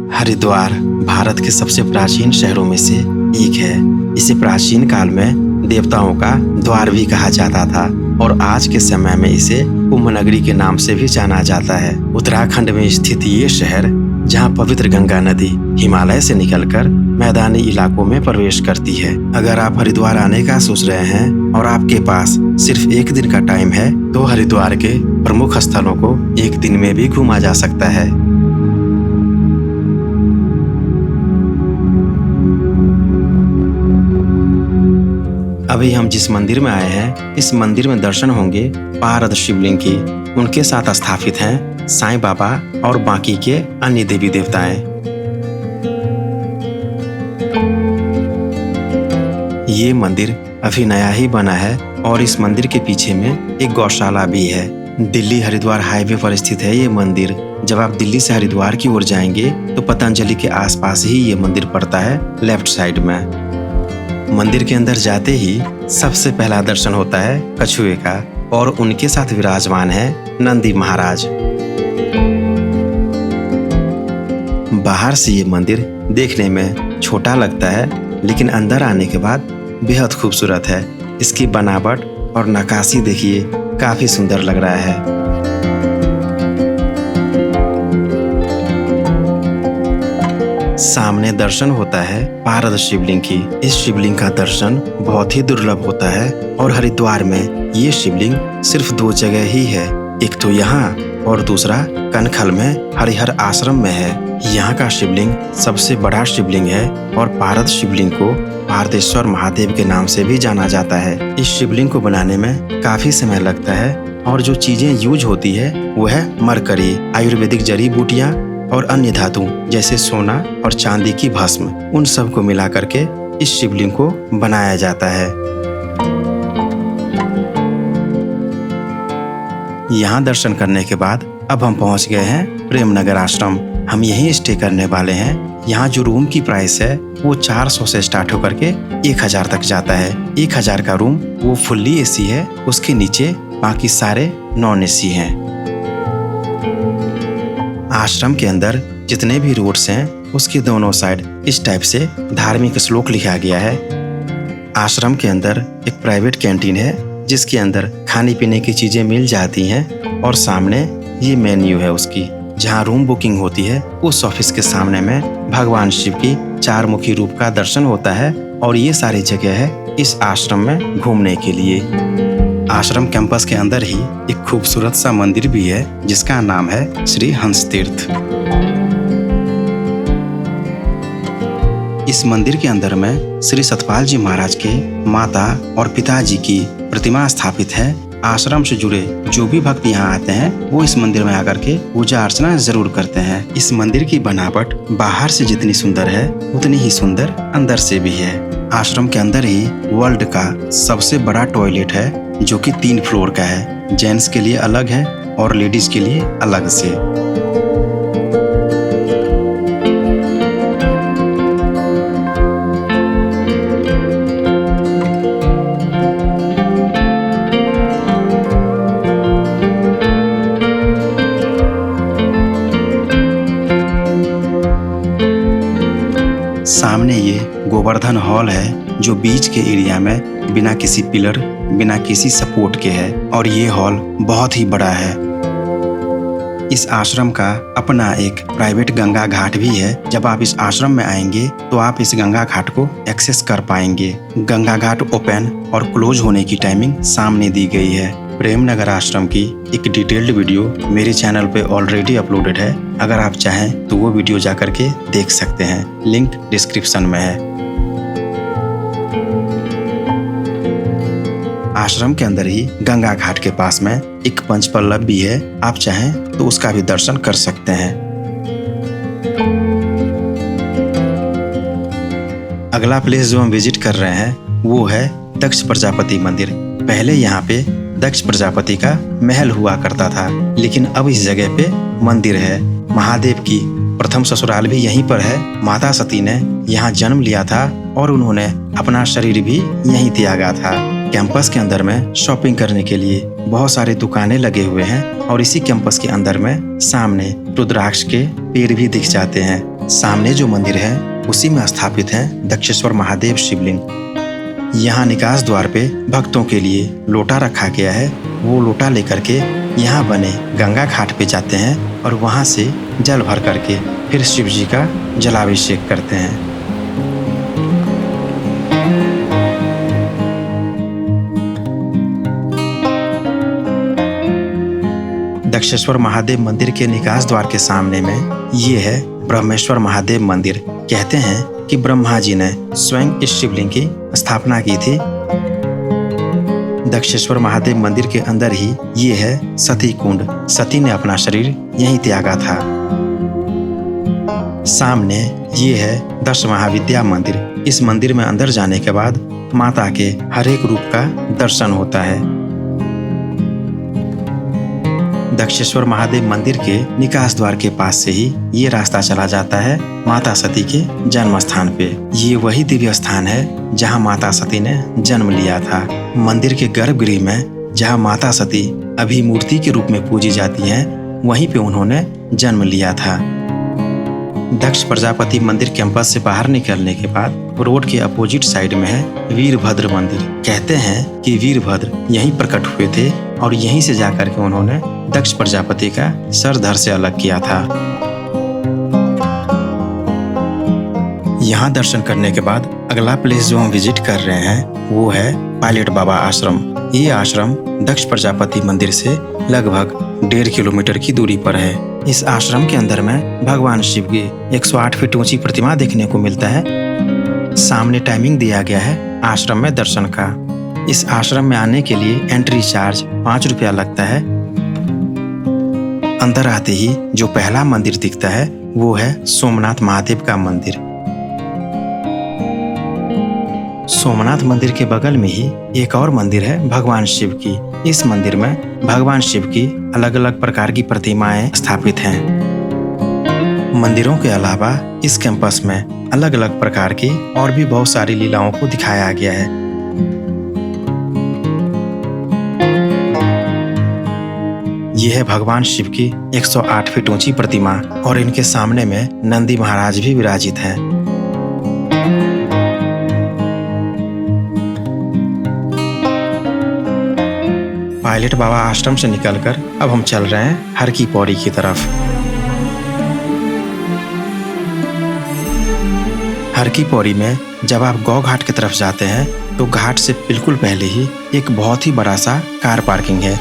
हरिद्वार भारत के सबसे प्राचीन शहरों में से एक है। इसे प्राचीन काल में देवताओं का द्वार भी कहा जाता था और आज के समय में इसे कुंभ नगरी के नाम से भी जाना जाता है। उत्तराखंड में स्थित ये शहर, जहाँ पवित्र गंगा नदी हिमालय से निकलकर मैदानी इलाकों में प्रवेश करती है। अगर आप हरिद्वार आने का सोच रहे हैं और आपके पास सिर्फ एक दिन का टाइम है, तो हरिद्वार के प्रमुख स्थलों को एक दिन में भी घूमा जा सकता है। अभी हम जिस मंदिर में आए हैं, इस मंदिर में दर्शन होंगे पारद शिवलिंग की। उनके साथ स्थापित हैं साईं बाबा और बाकी के अन्य देवी देवताएं। ये मंदिर अभी नया ही बना है और इस मंदिर के पीछे में एक गौशाला भी है। दिल्ली हरिद्वार हाईवे पर स्थित है ये मंदिर। जब आप दिल्ली से हरिद्वार की ओर जाएंगे तो पतंजलि के आसपास ही ये मंदिर पड़ता है, लेफ्ट साइड में। मंदिर के अंदर जाते ही सबसे पहला दर्शन होता है कछुए का और उनके साथ विराजमान है नंदी महाराज। बाहर से ये मंदिर देखने में छोटा लगता है, लेकिन अंदर आने के बाद बेहद खूबसूरत है। इसकी बनावट और नक्काशी देखिए, काफी सुंदर लग रहा है। सामने दर्शन होता है पारद शिवलिंग की। इस शिवलिंग का दर्शन बहुत ही दुर्लभ होता है और हरिद्वार में ये शिवलिंग सिर्फ 2 जगह ही है। एक तो यहाँ और दूसरा कनखल में हरिहर आश्रम में है। यहाँ का शिवलिंग सबसे बड़ा शिवलिंग है और पारद शिवलिंग को पारदेश्वर महादेव के नाम से भी जाना जाता है। इस शिवलिंग को बनाने में काफी समय लगता है और जो चीजें यूज होती है वो है मरकरी, आयुर्वेदिक जड़ी बूटियाँ और अन्य धातु जैसे सोना और चांदी की भस्म। उन सब को मिला करके इस शिवलिंग को बनाया जाता है। यहाँ दर्शन करने के बाद अब हम पहुँच गए हैं प्रेमनगर आश्रम। हम यहीं स्टे करने वाले हैं। यहाँ जो रूम की प्राइस है वो 400 से स्टार्ट होकर के 1000 तक जाता है। 1000 का रूम वो फुल्ली एसी है, उसके नीचे बाकी सारे नॉन एसी हैं। आश्रम के अंदर जितने भी रोड्स हैं उसके दोनों साइड इस टाइप से धार्मिक श्लोक लिखा गया है। आश्रम के अंदर एक प्राइवेट कैंटीन है जिसके अंदर खाने पीने की चीजें मिल जाती हैं और सामने ये मेन्यू है उसकी। जहाँ रूम बुकिंग होती है उस ऑफिस के सामने में भगवान शिव की 4 मुखी रूप का दर्शन होता है और ये सारी जगह है इस आश्रम में घूमने के लिए। आश्रम कैंपस के अंदर ही एक खूबसूरत सा मंदिर भी है जिसका नाम है श्री हंस तीर्थ। इस मंदिर के अंदर में श्री सतपाल जी महाराज के माता और पिताजी की प्रतिमा स्थापित है। आश्रम से जुड़े जो भी भक्त यहाँ आते हैं वो इस मंदिर में आकर के पूजा अर्चना जरूर करते हैं। इस मंदिर की बनावट बाहर से जितनी सुंदर है उतनी ही सुंदर अंदर से भी है। आश्रम के अंदर ही वर्ल्ड का सबसे बड़ा टॉयलेट है जो कि 3 फ्लोर का है। जेंट्स के लिए अलग है और लेडीज के लिए अलग से। सामने ये गोवर्धन हॉल है जो बीच के एरिया में बिना किसी पिलर, बिना किसी सपोर्ट के है और ये हॉल बहुत ही बड़ा है। इस आश्रम का अपना एक प्राइवेट गंगा घाट भी है। जब आप इस आश्रम में आएंगे तो आप इस गंगा घाट को एक्सेस कर पाएंगे। गंगा घाट ओपन और क्लोज होने की टाइमिंग सामने दी गई है। प्रेमनगर आश्रम की एक डिटेल्ड वीडियो मेरे चैनल पे ऑलरेडी अपलोडेड है। अगर आप चाहें तो वो वीडियो जा करके देख सकते हैं, लिंक डिस्क्रिप्शन में है। आश्रम के अंदर ही गंगा घाट के पास में एक पंचपल्लव भी है, आप चाहें तो उसका भी दर्शन कर सकते हैं। अगला प्लेस जो हम विजिट कर रहे हैं वो है दक्ष प्रजापति मंदिर। पहले यहाँ पे दक्ष प्रजापति का महल हुआ करता था, लेकिन अब इस जगह पे मंदिर है। महादेव की प्रथम ससुराल भी यहीं पर है। माता सती ने यहाँ जन्म लिया था और उन्होंने अपना शरीर भी यहीं त्यागा था। कैंपस के अंदर में शॉपिंग करने के लिए बहुत सारे दुकानें लगे हुए हैं और इसी कैंपस के अंदर में सामने रुद्राक्ष के पेड़ भी दिख जाते हैं। सामने जो मंदिर है उसी में स्थापित है दक्षेश्वर महादेव शिवलिंग। यहाँ निकास द्वार पे भक्तों के लिए लोटा रखा गया है। वो लोटा लेकर के यहाँ बने गंगा घाट पे जाते हैं और वहाँ से जल भर करके फिर शिव जी का जलाभिषेक करते हैं। दक्षेश्वर महादेव मंदिर के निकास द्वार के सामने में ये है ब्रह्मेश्वर महादेव मंदिर। कहते हैं कि ब्रह्मा जी ने स्वयं इस शिवलिंग की स्थापना की थी। दक्षेश्वर महादेव मंदिर के अंदर ही ये है सती कुंड। सती ने अपना शरीर यहीं त्यागा था। सामने ये है 10 महाविद्या मंदिर। इस मंदिर में अंदर जाने के बाद माता के हर एक रूप का दर्शन होता है। दक्षेश्वर महादेव मंदिर के निकास द्वार के पास से ही ये रास्ता चला जाता है माता सती के जन्म स्थान पे। ये वही दिव्य स्थान है जहाँ माता सती ने जन्म लिया था। मंदिर के गर्भगृह में जहाँ माता सती अभी मूर्ति के रूप में पूजी जाती हैं, वहीं पे उन्होंने जन्म लिया था। दक्ष प्रजापति मंदिर कैंपस से बाहर निकलने के बाद रोड के अपोजिट साइड में है वीरभद्र मंदिर। कहते हैं कि वीरभद्र यहीं प्रकट हुए थे और यहीं से जाकर के उन्होंने दक्ष प्रजापति का सर धड़ से अलग किया था। यहाँ दर्शन करने के बाद अगला प्लेस जो हम विजिट कर रहे हैं वो है पायलट बाबा आश्रम। ये आश्रम दक्ष प्रजापति मंदिर से लगभग 1.5 किलोमीटर की दूरी पर है। इस आश्रम के अंदर में भगवान शिव की 108 फीट ऊंची प्रतिमा देखने को मिलता है। सामने टाइमिंग दिया गया है आश्रम में दर्शन का। इस आश्रम में आने के लिए एंट्री चार्ज 5 रुपया लगता है। अंदर आते ही जो पहला मंदिर दिखता है वो है सोमनाथ महादेव का मंदिर। सोमनाथ मंदिर के बगल में ही एक और मंदिर है भगवान शिव की। इस मंदिर में भगवान शिव की अलग अलग प्रकार की प्रतिमाएं स्थापित हैं। मंदिरों के अलावा इस कैंपस में अलग अलग प्रकार की और भी बहुत सारी लीलाओं को दिखाया गया है। यह है भगवान शिव की 108 फीट ऊंची प्रतिमा और इनके सामने में नंदी महाराज भी विराजित हैं। पायलट बाबा आश्रम से निकलकर अब हम चल रहे हैं हर की पौड़ी की तरफ। हर की पौड़ी में जब आप गौ घाट की तरफ जाते हैं तो घाट से बिल्कुल पहले ही एक बहुत ही बड़ा सा कार पार्किंग है।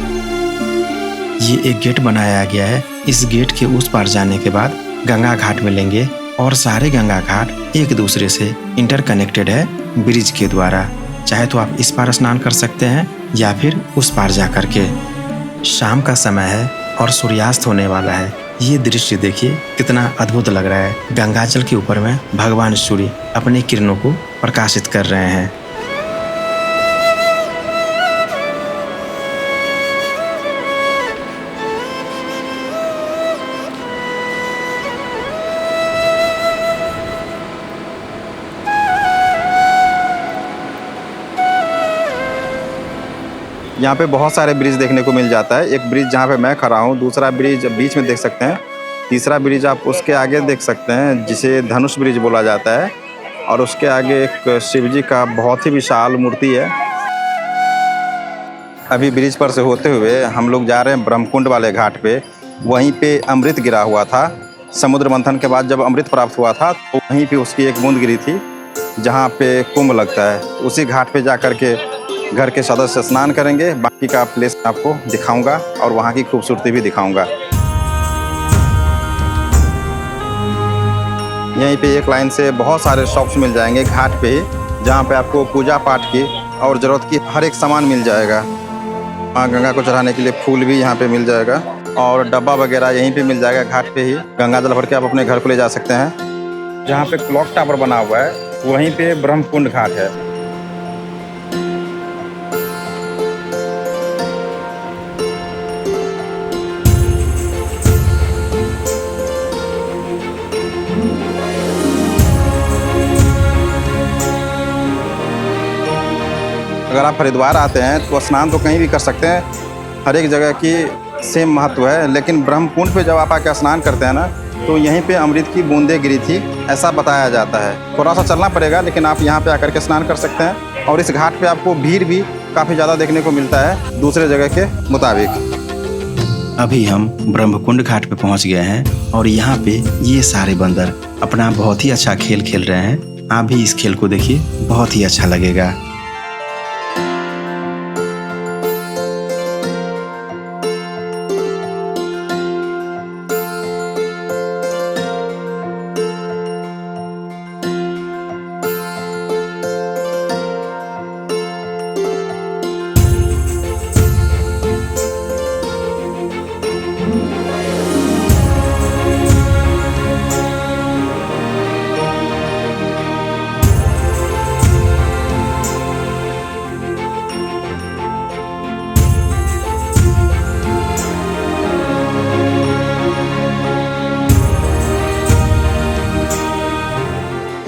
ये एक गेट बनाया गया है। इस गेट के उस पार जाने के बाद गंगा घाट मिलेंगे और सारे गंगा घाट एक दूसरे से इंटरकनेक्टेड है ब्रिज के द्वारा। चाहे तो आप इस पार स्नान कर सकते हैं या फिर उस पार जा कर के। शाम का समय है और सूर्यास्त होने वाला है। ये दृश्य देखिए कितना अद्भुत लग रहा है। गंगाजल के ऊपर में भगवान सूर्य अपनी किरणों को प्रकाशित कर रहे हैं। यहाँ पे बहुत सारे ब्रिज देखने को मिल जाता है। एक ब्रिज जहाँ पे मैं खड़ा हूँ, दूसरा ब्रिज बीच में देख सकते हैं, तीसरा ब्रिज आप उसके आगे देख सकते हैं जिसे धनुष ब्रिज बोला जाता है। और उसके आगे एक शिव जी का बहुत ही विशाल मूर्ति है। अभी ब्रिज पर से होते हुए हम लोग जा रहे हैं ब्रह्मकुंड वाले घाट पे। वहीं पे अमृत गिरा हुआ था। समुद्र मंथन के बाद जब अमृत प्राप्त हुआ था तो वहीं पे उसकी एक बूंद गिरी थी जहाँ पे कुंभ लगता है। उसी घाट पे जा कर के घर के सदस्य स्नान करेंगे। बाकी का प्लेस आपको दिखाऊंगा और वहाँ की खूबसूरती भी दिखाऊंगा। यहीं पे एक लाइन से बहुत सारे शॉप्स मिल जाएंगे घाट पे ही, जहाँ पे आपको पूजा पाठ की और ज़रूरत की हर एक सामान मिल जाएगा। माँ गंगा को चढ़ाने के लिए फूल भी यहाँ पे मिल जाएगा और डब्बा वगैरह यहीं पे मिल जाएगा। घाट पे ही गंगा जल भर के आप अपने घर को ले जा सकते हैं। जहाँ पे क्लॉक टावर बना हुआ है वहीं पे ब्रह्मकुंड घाट है। अगर आप हरिद्वार आते हैं तो स्नान तो कहीं भी कर सकते हैं, हर एक जगह की सेम महत्व है। लेकिन ब्रह्मकुंड पे जब आप आके स्नान करते हैं ना तो यहीं पे अमृत की बूंदें गिरी थी, ऐसा बताया जाता है। थोड़ा सा चलना पड़ेगा, लेकिन आप यहाँ पे आकर के स्नान कर सकते हैं। और इस घाट पे आपको भीड़ भी काफ़ी ज़्यादा देखने को मिलता है दूसरे जगह के मुताबिक। अभी हम ब्रह्मकुंड घाट पे पहुंच गए हैं और यहाँ पे ये सारे बंदर अपना बहुत ही अच्छा खेल खेल रहे हैं। आप भी इस खेल को देखिए, बहुत ही अच्छा लगेगा।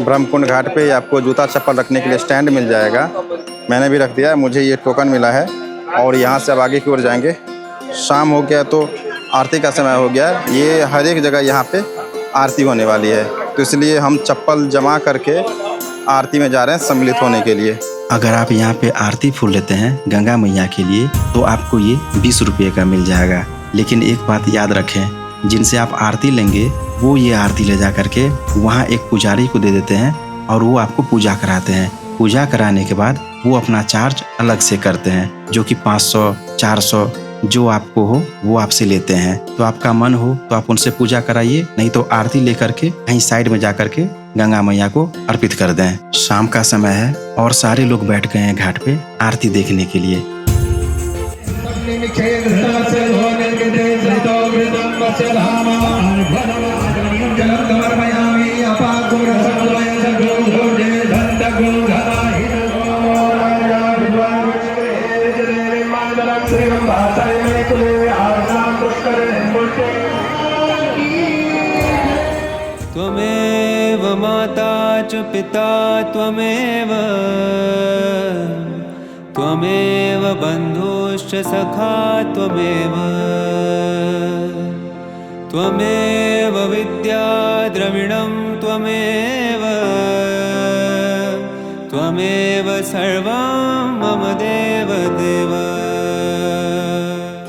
ब्रह्मकुंड घाट पे आपको जूता चप्पल रखने के लिए स्टैंड मिल जाएगा। मैंने भी रख दिया है, मुझे ये टोकन मिला है। और यहाँ से अब आगे की ओर जाएंगे। शाम हो गया तो आरती का समय हो गया। ये हर एक जगह यहाँ पे आरती होने वाली है, तो इसलिए हम चप्पल जमा करके आरती में जा रहे हैं सम्मिलित होने के लिए। अगर आप यहाँ पे आरती फूल लेते हैं गंगा मैया के लिए तो आपको ये 20 रुपये का मिल जाएगा। लेकिन एक बात याद रखें, जिनसे आप आरती लेंगे वो ये आरती ले जा करके वहाँ एक पुजारी को दे देते हैं और वो आपको पूजा कराते हैं। पूजा कराने के बाद वो अपना चार्ज अलग से करते हैं, जो कि 500 400 जो आपको हो वो आपसे लेते हैं। तो आपका मन हो तो आप उनसे पूजा कराइए, नहीं तो आरती लेकर के कहीं साइड में जा करके गंगा मैया को अर्पित कर दें। शाम का समय है और सारे लोग बैठ गए हैं घाट पे आरती देखने के लिए। त्वमेव माता च पिता त्वमेव, त्वमेव बन्धुश्च सखा त्वमेव, त्वमेव विद्या द्रविणं त्वमेव, त्वमेव सर्वं मम देव देव।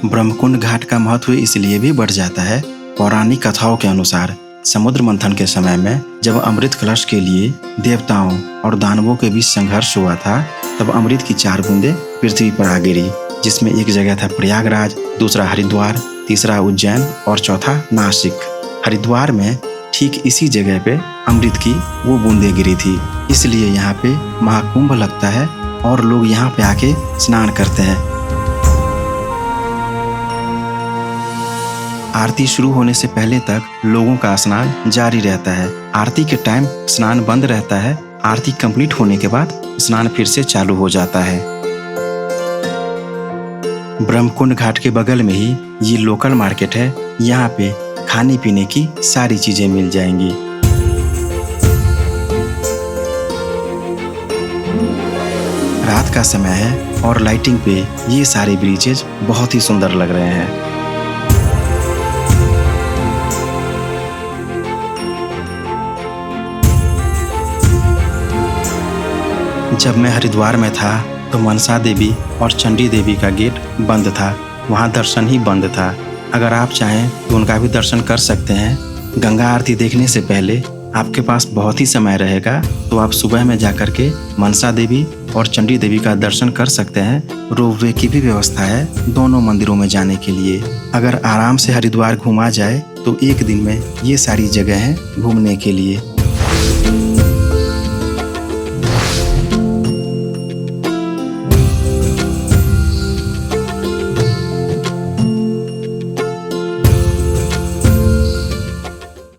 ब्रह्मकुंड घाट का महत्व इसलिए भी बढ़ जाता है। पौराणिक कथाओं के अनुसार समुद्र मंथन के समय में जब अमृत कलश के लिए देवताओं और दानवों के बीच संघर्ष हुआ था, तब अमृत की 4 बूंदें पृथ्वी पर आ गिरी, जिसमें एक जगह था प्रयागराज, दूसरा हरिद्वार, तीसरा उज्जैन और चौथा नासिक। हरिद्वार में ठीक इसी जगह पे अमृत की वो बूंदें गिरी थी, इसलिए यहाँ पे महाकुंभ लगता है और लोग यहाँ पे आके स्नान करते हैं। आरती शुरू होने से पहले तक लोगों का स्नान जारी रहता है। आरती के टाइम स्नान बंद रहता है। आरती कंप्लीट होने के बाद स्नान फिर से चालू हो जाता है। ब्रह्मकुंड घाट के बगल में ही ये लोकल मार्केट है। यहाँ पे खाने पीने की सारी चीजें मिल जाएंगी। रात का समय है और लाइटिंग पे ये सारे ब्रिजेज बहुत ही सुंदर लग रहे हैं। जब मैं हरिद्वार में था तो मनसा देवी और चंडी देवी का गेट बंद था, वहाँ दर्शन ही बंद था। अगर आप चाहें तो उनका भी दर्शन कर सकते हैं। गंगा आरती देखने से पहले आपके पास बहुत ही समय रहेगा, तो आप सुबह में जाकर के मनसा देवी और चंडी देवी का दर्शन कर सकते हैं। रोपवे की भी व्यवस्था है दोनों मंदिरों में जाने के लिए। अगर आराम से हरिद्वार घूमा जाए तो एक दिन में ये सारी जगह हैं घूमने के लिए।